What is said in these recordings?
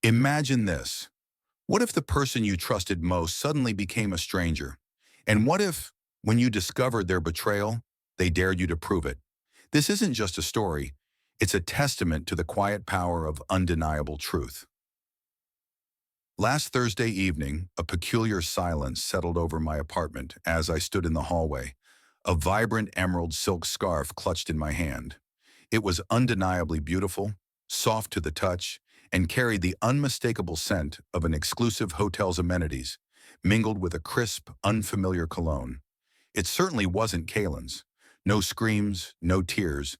Imagine this. What if the person you trusted most suddenly became a stranger? And what if, when you discovered their betrayal, they dared you to prove it? This isn't just a story. It's a testament to the quiet power of undeniable truth. Last Thursday evening, a peculiar silence settled over my apartment as I stood in the hallway, a vibrant emerald silk scarf clutched in my hand. It was undeniably beautiful, soft to the touch, and carried the unmistakable scent of an exclusive hotel's amenities, mingled with a crisp, unfamiliar cologne. It certainly wasn't Kaylin's. No screams, no tears,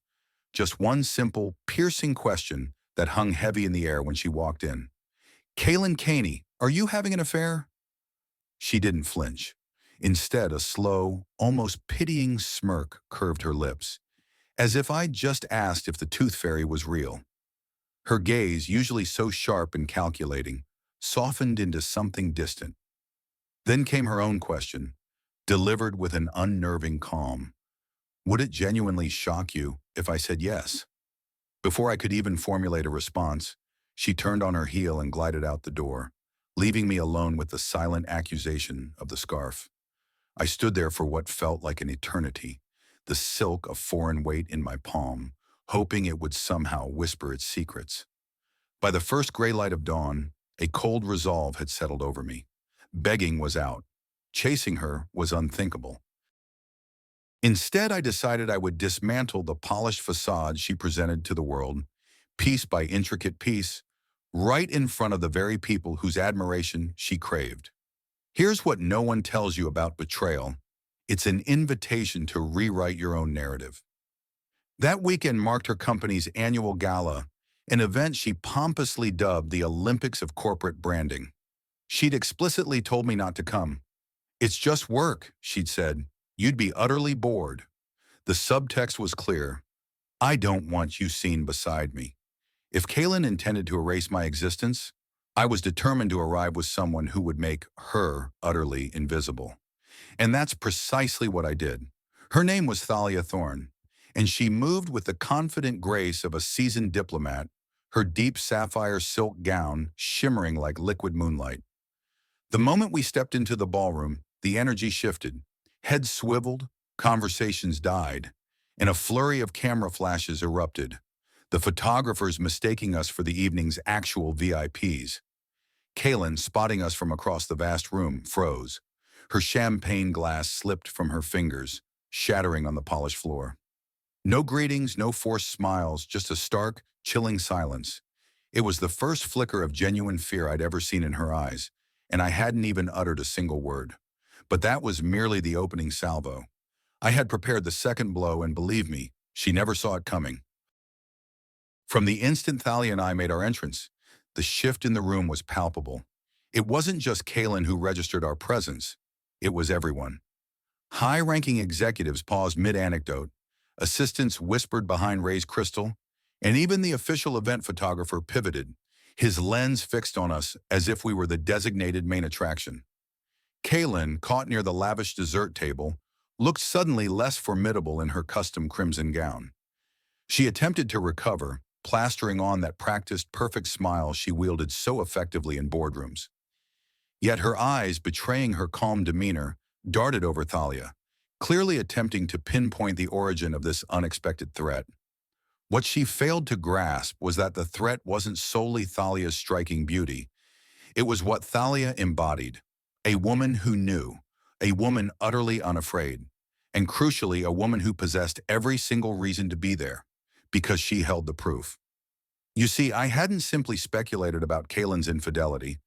just one simple, piercing question that hung heavy in the air when she walked in. "Kaylin Caney, are you having an affair?" She didn't flinch. Instead, a slow, almost pitying smirk curved her lips, as if I'd just asked if the tooth fairy was real. Her gaze, usually so sharp and calculating, softened into something distant. Then came her own question, delivered with an unnerving calm. "Would it genuinely shock you if I said yes?" Before I could even formulate a response, she turned on her heel and glided out the door, leaving me alone with the silent accusation of the scarf. I stood there for what felt like an eternity, the silk a foreign weight in my palm, hoping it would somehow whisper its secrets. By the first gray light of dawn, a cold resolve had settled over me. Begging was out. Chasing her was unthinkable. Instead, I decided I would dismantle the polished facade she presented to the world, piece by intricate piece, right in front of the very people whose admiration she craved. Here's what no one tells you about betrayal. It's an invitation to rewrite your own narrative. That weekend marked her company's annual gala, an event she pompously dubbed the Olympics of corporate branding. She'd explicitly told me not to come. "It's just work," she'd said. "You'd be utterly bored." The subtext was clear. I don't want you seen beside me. If Kaylin intended to erase my existence, I was determined to arrive with someone who would make her utterly invisible. And that's precisely what I did. Her name was Thalia Thorne, and she moved with the confident grace of a seasoned diplomat, her deep sapphire silk gown shimmering like liquid moonlight. The moment we stepped into the ballroom, the energy shifted. Heads swiveled, conversations died, and a flurry of camera flashes erupted, the photographers mistaking us for the evening's actual VIPs. Kaylin, spotting us from across the vast room, froze. Her champagne glass slipped from her fingers, shattering on the polished floor. No greetings, no forced smiles, just a stark, chilling silence. It was the first flicker of genuine fear I'd ever seen in her eyes, and I hadn't even uttered a single word. But that was merely the opening salvo. I had prepared the second blow, and believe me, she never saw it coming. From the instant Thalia and I made our entrance, the shift in the room was palpable. It wasn't just Kaylin who registered our presence. It was everyone. High-ranking executives paused mid-anecdote, assistants whispered behind raised crystal, and even the official event photographer pivoted, his lens fixed on us as if we were the designated main attraction. Kaylin, caught near the lavish dessert table, looked suddenly less formidable in her custom crimson gown. She attempted to recover, plastering on that practiced perfect smile she wielded so effectively in boardrooms. Yet her eyes, betraying her calm demeanor, darted over Thalia, clearly attempting to pinpoint the origin of this unexpected threat. What she failed to grasp was that the threat wasn't solely Thalia's striking beauty. It was what Thalia embodied, a woman who knew, a woman utterly unafraid, and crucially a woman who possessed every single reason to be there, because she held the proof. You see, I hadn't simply speculated about Kaylin's infidelity.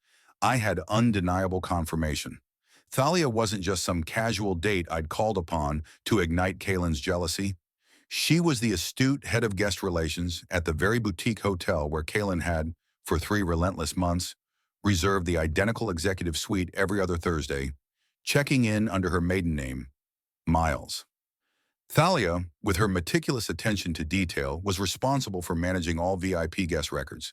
I had undeniable confirmation. Thalia wasn't just some casual date I'd called upon to ignite Kaylin's jealousy. She was the astute head of guest relations at the very boutique hotel where Kaylin had, for 3 relentless months, reserved the identical executive suite every other Thursday, checking in under her maiden name, Miles. Thalia, with her meticulous attention to detail, was responsible for managing all VIP guest records.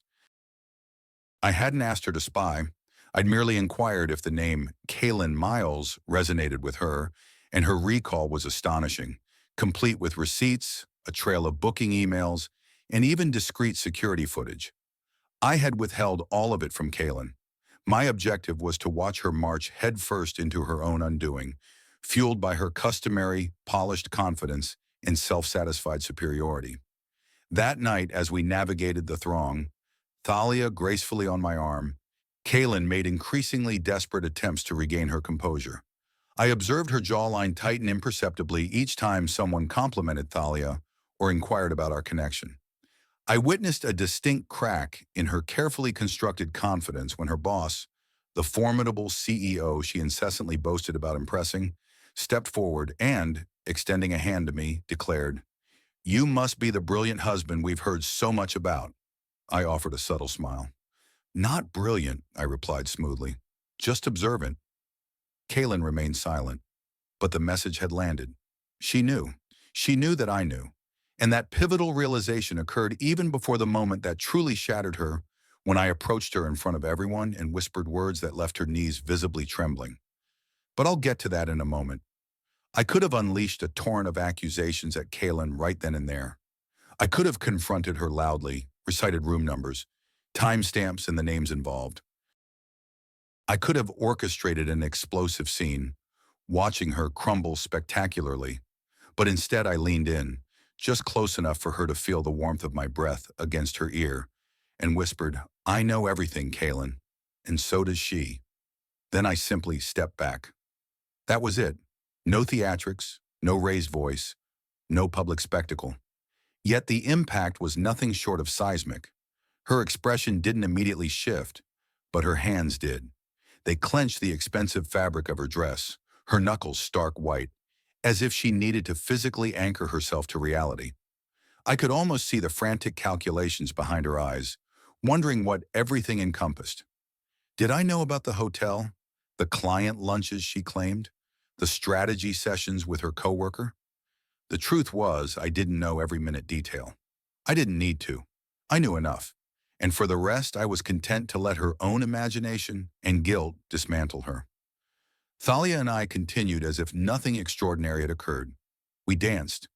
I hadn't asked her to spy. I'd merely inquired if the name Kaylin Miles resonated with her, and her recall was astonishing, complete with receipts, a trail of booking emails, and even discreet security footage. I had withheld all of it from Kaylin. My objective was to watch her march headfirst into her own undoing, fueled by her customary, polished confidence and self-satisfied superiority. That night, as we navigated the throng, Thalia gracefully on my arm, Kaylin made increasingly desperate attempts to regain her composure. I observed her jawline tighten imperceptibly each time someone complimented Thalia or inquired about our connection. I witnessed a distinct crack in her carefully constructed confidence when her boss, the formidable CEO she incessantly boasted about impressing, stepped forward and, extending a hand to me, declared, "You must be the brilliant husband we've heard so much about." I offered a subtle smile. "Not brilliant," I replied smoothly. "Just observant." Kaylin remained silent, but the message had landed. She knew. She knew that I knew. And that pivotal realization occurred even before the moment that truly shattered her, when I approached her in front of everyone and whispered words that left her knees visibly trembling. But I'll get to that in a moment. I could have unleashed a torrent of accusations at Kaylin right then and there. I could have confronted her loudly, recited room numbers, timestamps, and the names involved. I could have orchestrated an explosive scene, watching her crumble spectacularly. But instead I leaned in, just close enough for her to feel the warmth of my breath against her ear, and whispered, "I know everything, Kaylin, and so does she." Then I simply stepped back. That was it. No theatrics, no raised voice, no public spectacle. Yet the impact was nothing short of seismic. Her expression didn't immediately shift, but her hands did. They clenched the expensive fabric of her dress, her knuckles stark white, as if she needed to physically anchor herself to reality. I could almost see the frantic calculations behind her eyes, wondering what everything encompassed. Did I know about the hotel, the client lunches she claimed, the strategy sessions with her coworker? The truth was, I didn't know every minute detail. I didn't need to. I knew enough. And for the rest, I was content to let her own imagination and guilt dismantle her. Thalia and I continued as if nothing extraordinary had occurred. We danced.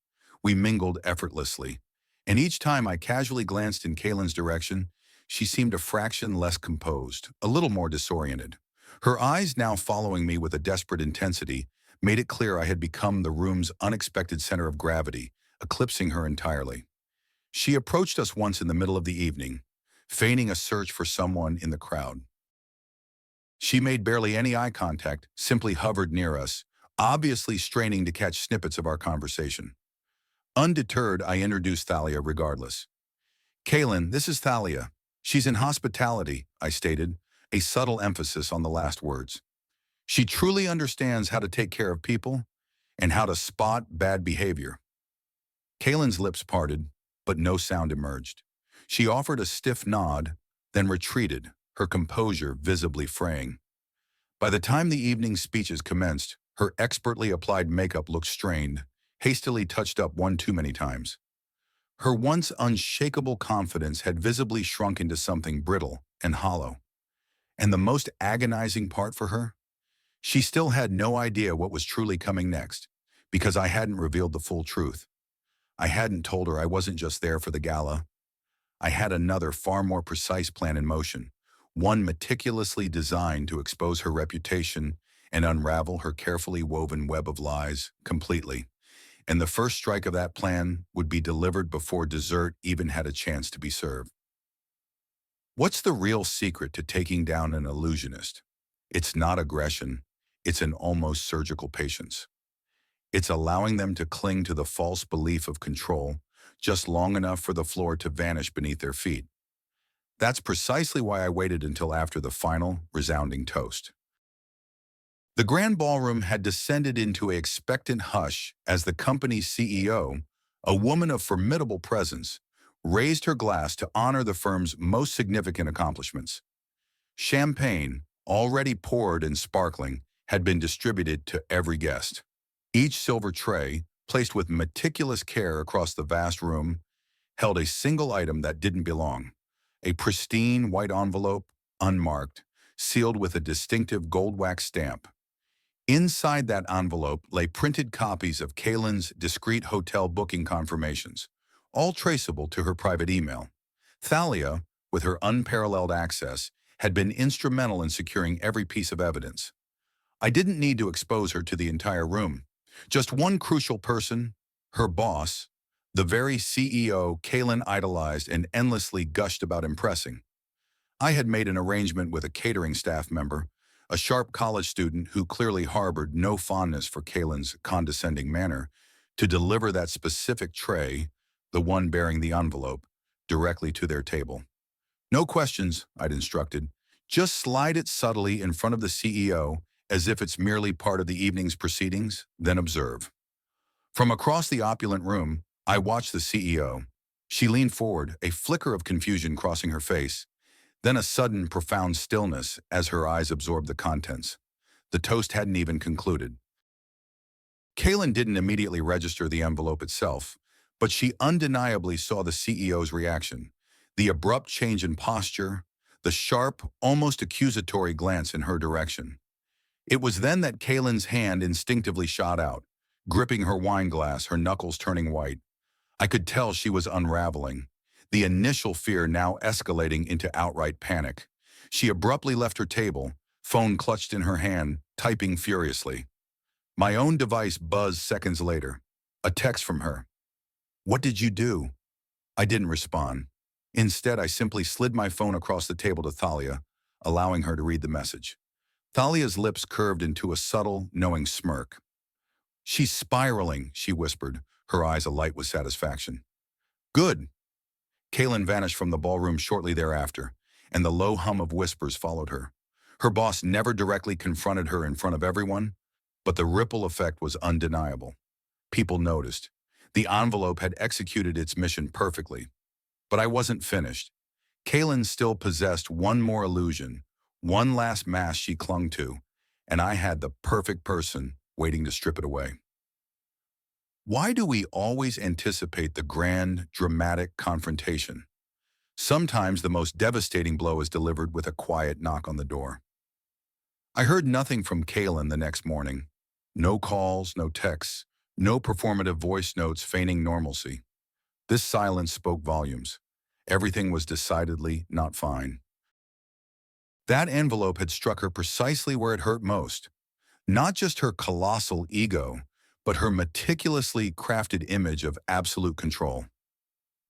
We mingled effortlessly. And each time I casually glanced in Kaylin's direction, she seemed a fraction less composed, a little more disoriented. Her eyes, now following me with a desperate intensity, made it clear I had become the room's unexpected center of gravity, eclipsing her entirely. She approached us once in the middle of the evening, feigning a search for someone in the crowd. She made barely any eye contact, simply hovered near us, obviously straining to catch snippets of our conversation. Undeterred, I introduced Thalia regardless. "Kaylin, this is Thalia. She's in hospitality," I stated, a subtle emphasis on the last words. "She truly understands how to take care of people and how to spot bad behavior." Kaylin's lips parted, but no sound emerged. She offered a stiff nod, then retreated, her composure visibly fraying. By the time the evening's speeches commenced, her expertly applied makeup looked strained, hastily touched up one too many times. Her once unshakable confidence had visibly shrunk into something brittle and hollow. And the most agonizing part for her? She still had no idea what was truly coming next, because I hadn't revealed the full truth. I hadn't told her I wasn't just there for the gala. I had another, far more precise plan in motion, one meticulously designed to expose her reputation and unravel her carefully woven web of lies completely. And the first strike of that plan would be delivered before dessert even had a chance to be served. What's the real secret to taking down an illusionist? It's not aggression, it's an almost surgical patience. It's allowing them to cling to the false belief of control just long enough for the floor to vanish beneath their feet. That's precisely why I waited until after the final, resounding toast. The grand ballroom had descended into an expectant hush as the company's CEO, a woman of formidable presence, raised her glass to honor the firm's most significant accomplishments. Champagne, already poured and sparkling, had been distributed to every guest. Each silver tray, placed with meticulous care across the vast room, held a single item that didn't belong. A pristine white envelope, unmarked, sealed with a distinctive gold wax stamp. Inside that envelope lay printed copies of Kaylin's discreet hotel booking confirmations, all traceable to her private email. Thalia, with her unparalleled access, had been instrumental in securing every piece of evidence. I didn't need to expose her to the entire room. Just one crucial person, her boss, the very CEO Kaylin idolized and endlessly gushed about impressing. I had made an arrangement with a catering staff member, a sharp college student who clearly harbored no fondness for Kaylin's condescending manner, to deliver that specific tray, the one bearing the envelope, directly to their table. No questions, I'd instructed. Just slide it subtly in front of the CEO as if it's merely part of the evening's proceedings, then observe. From across the opulent room, I watched the CEO. She leaned forward, a flicker of confusion crossing her face, then a sudden, profound stillness as her eyes absorbed the contents. The toast hadn't even concluded. Kaylin didn't immediately register the envelope itself, but she undeniably saw the CEO's reaction, the abrupt change in posture, the sharp, almost accusatory glance in her direction. It was then that Kaylin's hand instinctively shot out, gripping her wine glass, her knuckles turning white. I could tell she was unraveling, the initial fear now escalating into outright panic. She abruptly left her table, phone clutched in her hand, typing furiously. My own device buzzed seconds later. A text from her. "What did you do?" I didn't respond. Instead, I simply slid my phone across the table to Thalia, allowing her to read the message. Thalia's lips curved into a subtle, knowing smirk. "She's spiraling," she whispered, her eyes alight with satisfaction. "Good." Kaylin vanished from the ballroom shortly thereafter, and the low hum of whispers followed her. Her boss never directly confronted her in front of everyone, but the ripple effect was undeniable. People noticed. The envelope had executed its mission perfectly. But I wasn't finished. Kaylin still possessed one more illusion, one last mask she clung to, and I had the perfect person waiting to strip it away. Why do we always anticipate the grand, dramatic confrontation? Sometimes the most devastating blow is delivered with a quiet knock on the door. I heard nothing from Kaylin the next morning. No calls, no texts, no performative voice notes feigning normalcy. This silence spoke volumes. Everything was decidedly not fine. That envelope had struck her precisely where it hurt most. Not just her colossal ego, but her meticulously crafted image of absolute control.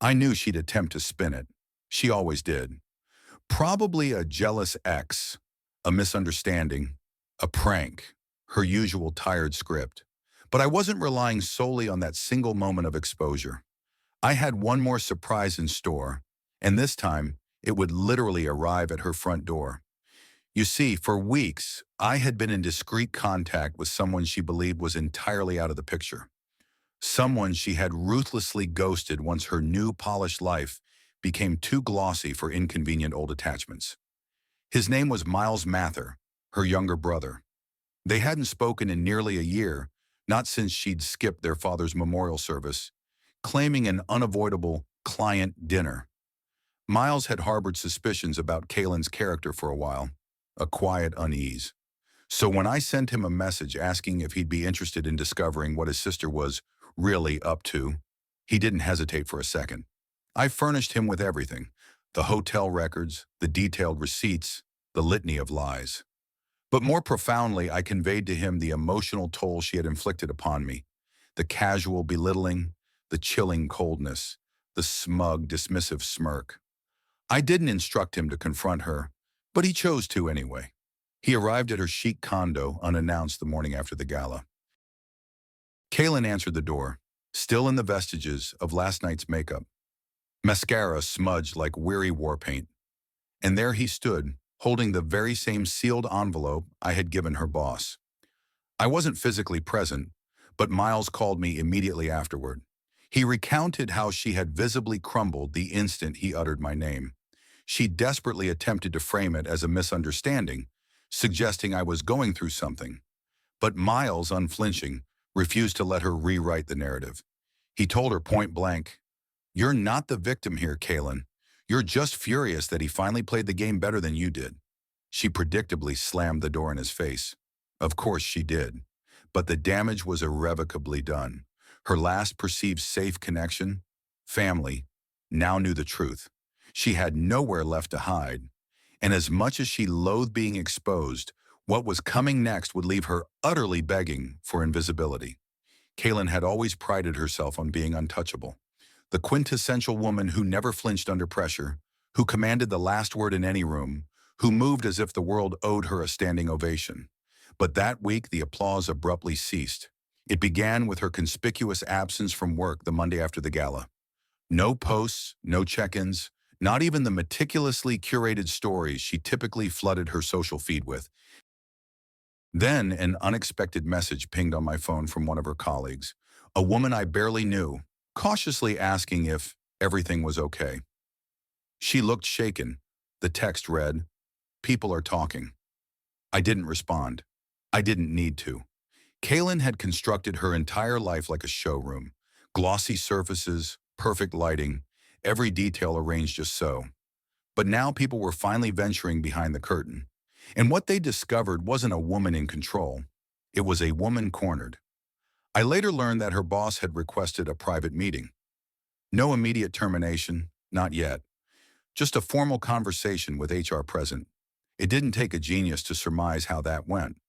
I knew she'd attempt to spin it. She always did. Probably a jealous ex, a misunderstanding, a prank, her usual tired script. But I wasn't relying solely on that single moment of exposure. I had one more surprise in store, and this time it would literally arrive at her front door. You see, for weeks, I had been in discreet contact with someone she believed was entirely out of the picture. Someone she had ruthlessly ghosted once her new polished life became too glossy for inconvenient old attachments. His name was Miles Mather, her younger brother. They hadn't spoken in nearly a year, not since she'd skipped their father's memorial service, claiming an unavoidable client dinner. Miles had harbored suspicions about Kaylin's character for a while, a quiet unease. So when I sent him a message asking if he'd be interested in discovering what his sister was really up to, he didn't hesitate for a second. I furnished him with everything: the hotel records, the detailed receipts, the litany of lies. But more profoundly, I conveyed to him the emotional toll she had inflicted upon me, the casual belittling, the chilling coldness, the smug, dismissive smirk. I didn't instruct him to confront her, but he chose to anyway. He arrived at her chic condo unannounced the morning after the gala. Kaylin answered the door, still in the vestiges of last night's makeup. Mascara smudged like weary war paint. And there he stood, holding the very same sealed envelope I had given her boss. I wasn't physically present, but Miles called me immediately afterward. He recounted how she had visibly crumbled the instant he uttered my name. She desperately attempted to frame it as a misunderstanding, suggesting I was going through something. But Miles, unflinching, refused to let her rewrite the narrative. He told her point blank, "You're not the victim here, Kaylin. You're just furious that he finally played the game better than you did." She predictably slammed the door in his face. Of course she did. But the damage was irrevocably done. Her last perceived safe connection, family, now knew the truth. She had nowhere left to hide, and as much as she loathed being exposed, what was coming next would leave her utterly begging for invisibility. Kaylin had always prided herself on being untouchable, the quintessential woman who never flinched under pressure, who commanded the last word in any room, who moved as if the world owed her a standing ovation. But that week, the applause abruptly ceased. It began with her conspicuous absence from work the Monday after the gala. No posts, no check-ins, not even the meticulously curated stories she typically flooded her social feed with. Then an unexpected message pinged on my phone from one of her colleagues, a woman I barely knew, cautiously asking if everything was okay. She looked shaken. The text read, "People are talking." I didn't respond. I didn't need to. Kaylin had constructed her entire life like a showroom. Glossy surfaces, perfect lighting, every detail arranged just so. But now people were finally venturing behind the curtain. And what they discovered wasn't a woman in control. It was a woman cornered. I later learned that her boss had requested a private meeting. No immediate termination, not yet. Just a formal conversation with HR present. It didn't take a genius to surmise how that went.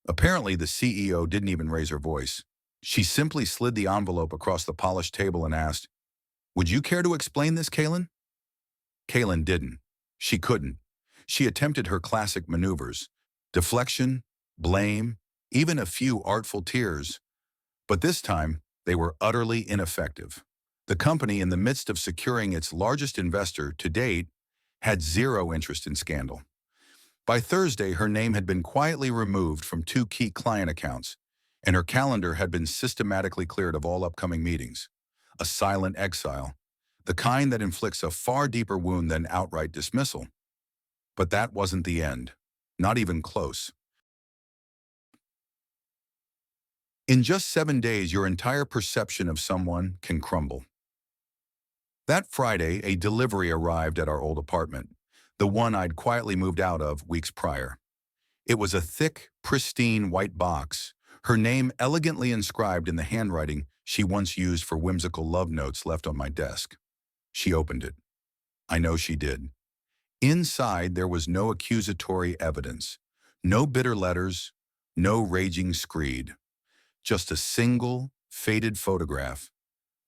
Apparently, the CEO didn't even raise her voice. She simply slid the envelope across the polished table and asked, "Would you care to explain this, Kaylin?" Kaylin didn't. She couldn't. She attempted her classic maneuvers, deflection, blame, even a few artful tears. But this time, they were utterly ineffective. The company, in the midst of securing its largest investor to date, had zero interest in scandal. By Thursday, her name had been quietly removed from two key client accounts, and her calendar had been systematically cleared of all upcoming meetings. A silent exile, the kind that inflicts a far deeper wound than outright dismissal. But that wasn't the end. Not even close. In just 7 days, your entire perception of someone can crumble. That Friday, a delivery arrived at our old apartment, the one I'd quietly moved out of weeks prior. It was a thick, pristine white box, her name elegantly inscribed in the handwriting she once used for whimsical love notes left on my desk. She opened it. I know she did. Inside, there was no accusatory evidence, no bitter letters, no raging screed, just a single, faded photograph,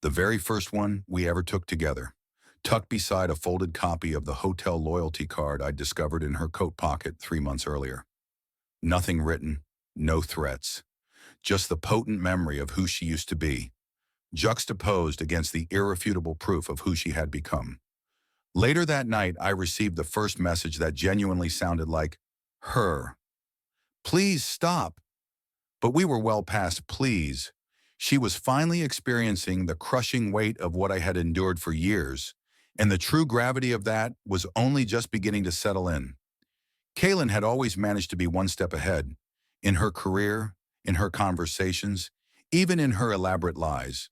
the very first one we ever took together, tucked beside a folded copy of the hotel loyalty card I'd discovered in her coat pocket 3 months earlier. Nothing written, no threats, just the potent memory of who she used to be, juxtaposed against the irrefutable proof of who she had become. Later that night, I received the first message that genuinely sounded like her. "Please stop." But we were well past please. She was finally experiencing the crushing weight of what I had endured for years, and the true gravity of that was only just beginning to settle in. Kaylin had always managed to be one step ahead, in her career, in her conversations, even in her elaborate lies.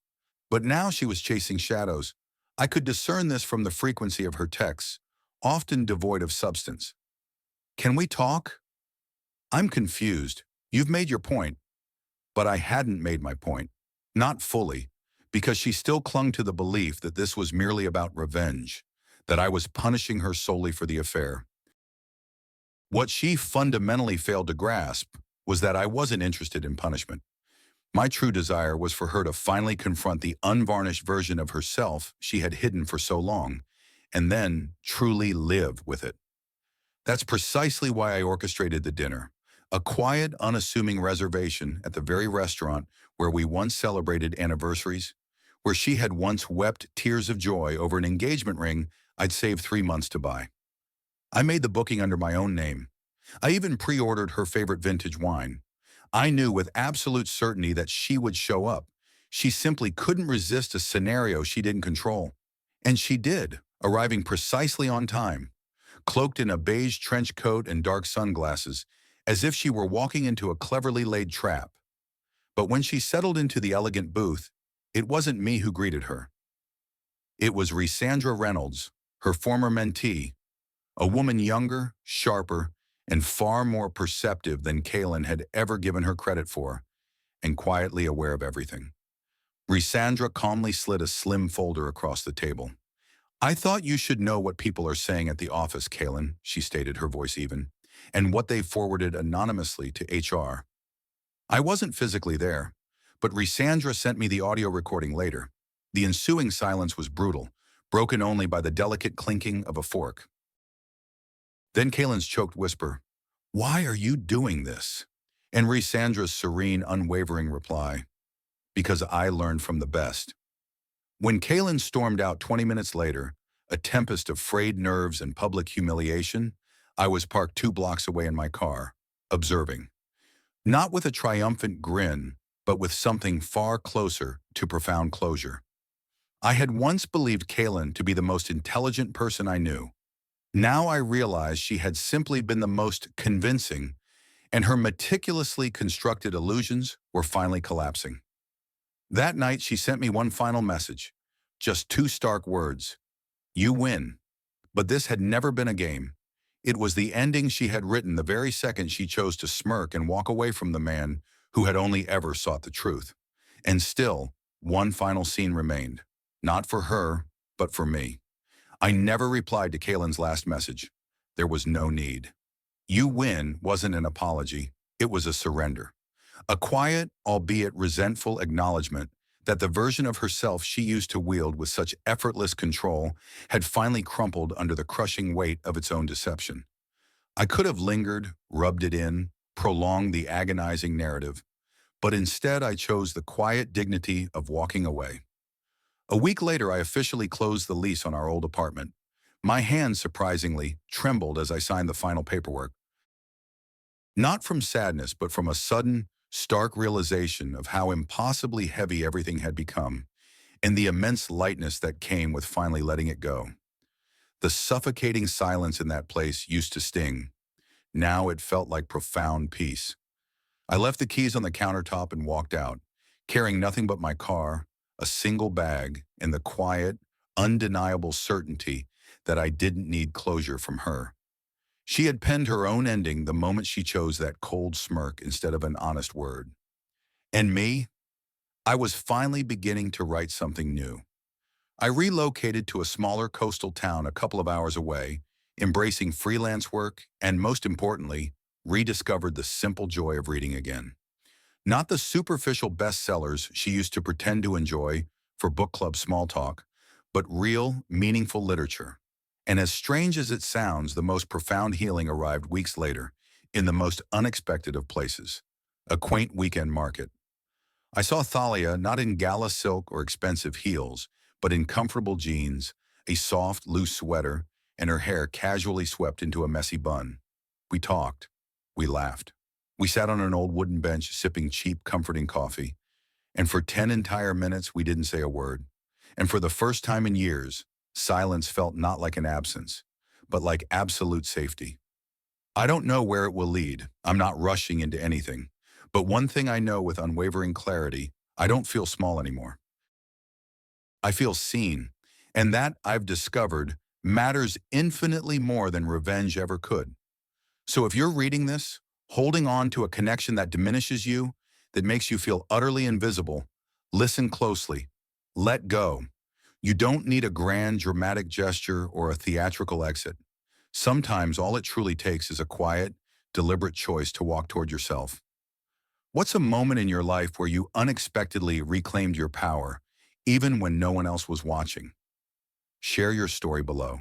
But now she was chasing shadows. I could discern this from the frequency of her texts, often devoid of substance. "Can we talk?" "I'm confused. You've made your point." But I hadn't made my point. Not fully, because she still clung to the belief that this was merely about revenge, that I was punishing her solely for the affair. What she fundamentally failed to grasp was that I wasn't interested in punishment. My true desire was for her to finally confront the unvarnished version of herself she had hidden for so long, and then truly live with it. That's precisely why I orchestrated the dinner, a quiet, unassuming reservation at the very restaurant where we once celebrated anniversaries, where she had once wept tears of joy over an engagement ring I'd saved 3 months to buy. I made the booking under my own name. I even pre-ordered her favorite vintage wine. I knew with absolute certainty that she would show up. She simply couldn't resist a scenario she didn't control. And she did, arriving precisely on time, cloaked in a beige trench coat and dark sunglasses, as if she were walking into a cleverly laid trap. But when she settled into the elegant booth, it wasn't me who greeted her. It was Rhysandra Reynolds, her former mentee, a woman younger, sharper, and far more perceptive than Kaylin had ever given her credit for, and quietly aware of everything. Rhysandra calmly slid a slim folder across the table. I thought you should know what people are saying at the office, Kaylin, she stated, her voice even, and what they forwarded anonymously to HR. I wasn't physically there, but Rysandra sent me the audio recording later. The ensuing silence was brutal, broken only by the delicate clinking of a fork. Then Kaylin's choked whisper, "Why are you doing this?" And Rysandra's serene, unwavering reply, "Because I learned from the best." When Kaylin stormed out 20 minutes later, a tempest of frayed nerves and public humiliation, I was parked 2 blocks away in my car, observing. Not with a triumphant grin, but with something far closer to profound closure. I had once believed Kaylin to be the most intelligent person I knew. Now I realized she had simply been the most convincing, and her meticulously constructed illusions were finally collapsing. That night, she sent me one final message, just 2 stark words: "You win." But this had never been a game. It was the ending she had written the very second she chose to smirk and walk away from the man who had only ever sought the truth. And still, one final scene remained. Not for her, but for me. I never replied to Kaylin's last message. There was no need. "You win" wasn't an apology. It was a surrender. A quiet, albeit resentful acknowledgement that the version of herself she used to wield with such effortless control had finally crumpled under the crushing weight of its own deception. I could have lingered, rubbed it in, prolonged the agonizing narrative, but instead I chose the quiet dignity of walking away. A week later, I officially closed the lease on our old apartment. My hands, surprisingly, trembled as I signed the final paperwork. Not from sadness, but from a sudden, stark realization of how impossibly heavy everything had become, and the immense lightness that came with finally letting it go. The suffocating silence in that place used to sting. Now it felt like profound peace. I left the keys on the countertop and walked out, carrying nothing but my car, a single bag, and the quiet, undeniable certainty that I didn't need closure from her. She had penned her own ending the moment she chose that cold smirk instead of an honest word. And me? I was finally beginning to write something new. I relocated to a smaller coastal town a couple of hours away, embracing freelance work, and most importantly, rediscovered the simple joy of reading again. Not the superficial bestsellers she used to pretend to enjoy for book club small talk, but real, meaningful literature. And as strange as it sounds, the most profound healing arrived weeks later, in the most unexpected of places, a quaint weekend market. I saw Thalia not in gala silk or expensive heels, but in comfortable jeans, a soft, loose sweater, and her hair casually swept into a messy bun. We talked. We laughed. We sat on an old wooden bench sipping cheap, comforting coffee, and for 10 entire minutes we didn't say a word. And for the first time in years, silence felt not like an absence, but like absolute safety. I don't know where it will lead. I'm not rushing into anything. But one thing I know with unwavering clarity, I don't feel small anymore. I feel seen. And that, I've discovered, matters infinitely more than revenge ever could. So if you're reading this, holding on to a connection that diminishes you, that makes you feel utterly invisible, listen closely. Let go. You don't need a grand, dramatic gesture or a theatrical exit. Sometimes all it truly takes is a quiet, deliberate choice to walk toward yourself. What's a moment in your life where you unexpectedly reclaimed your power, even when no one else was watching? Share your story below.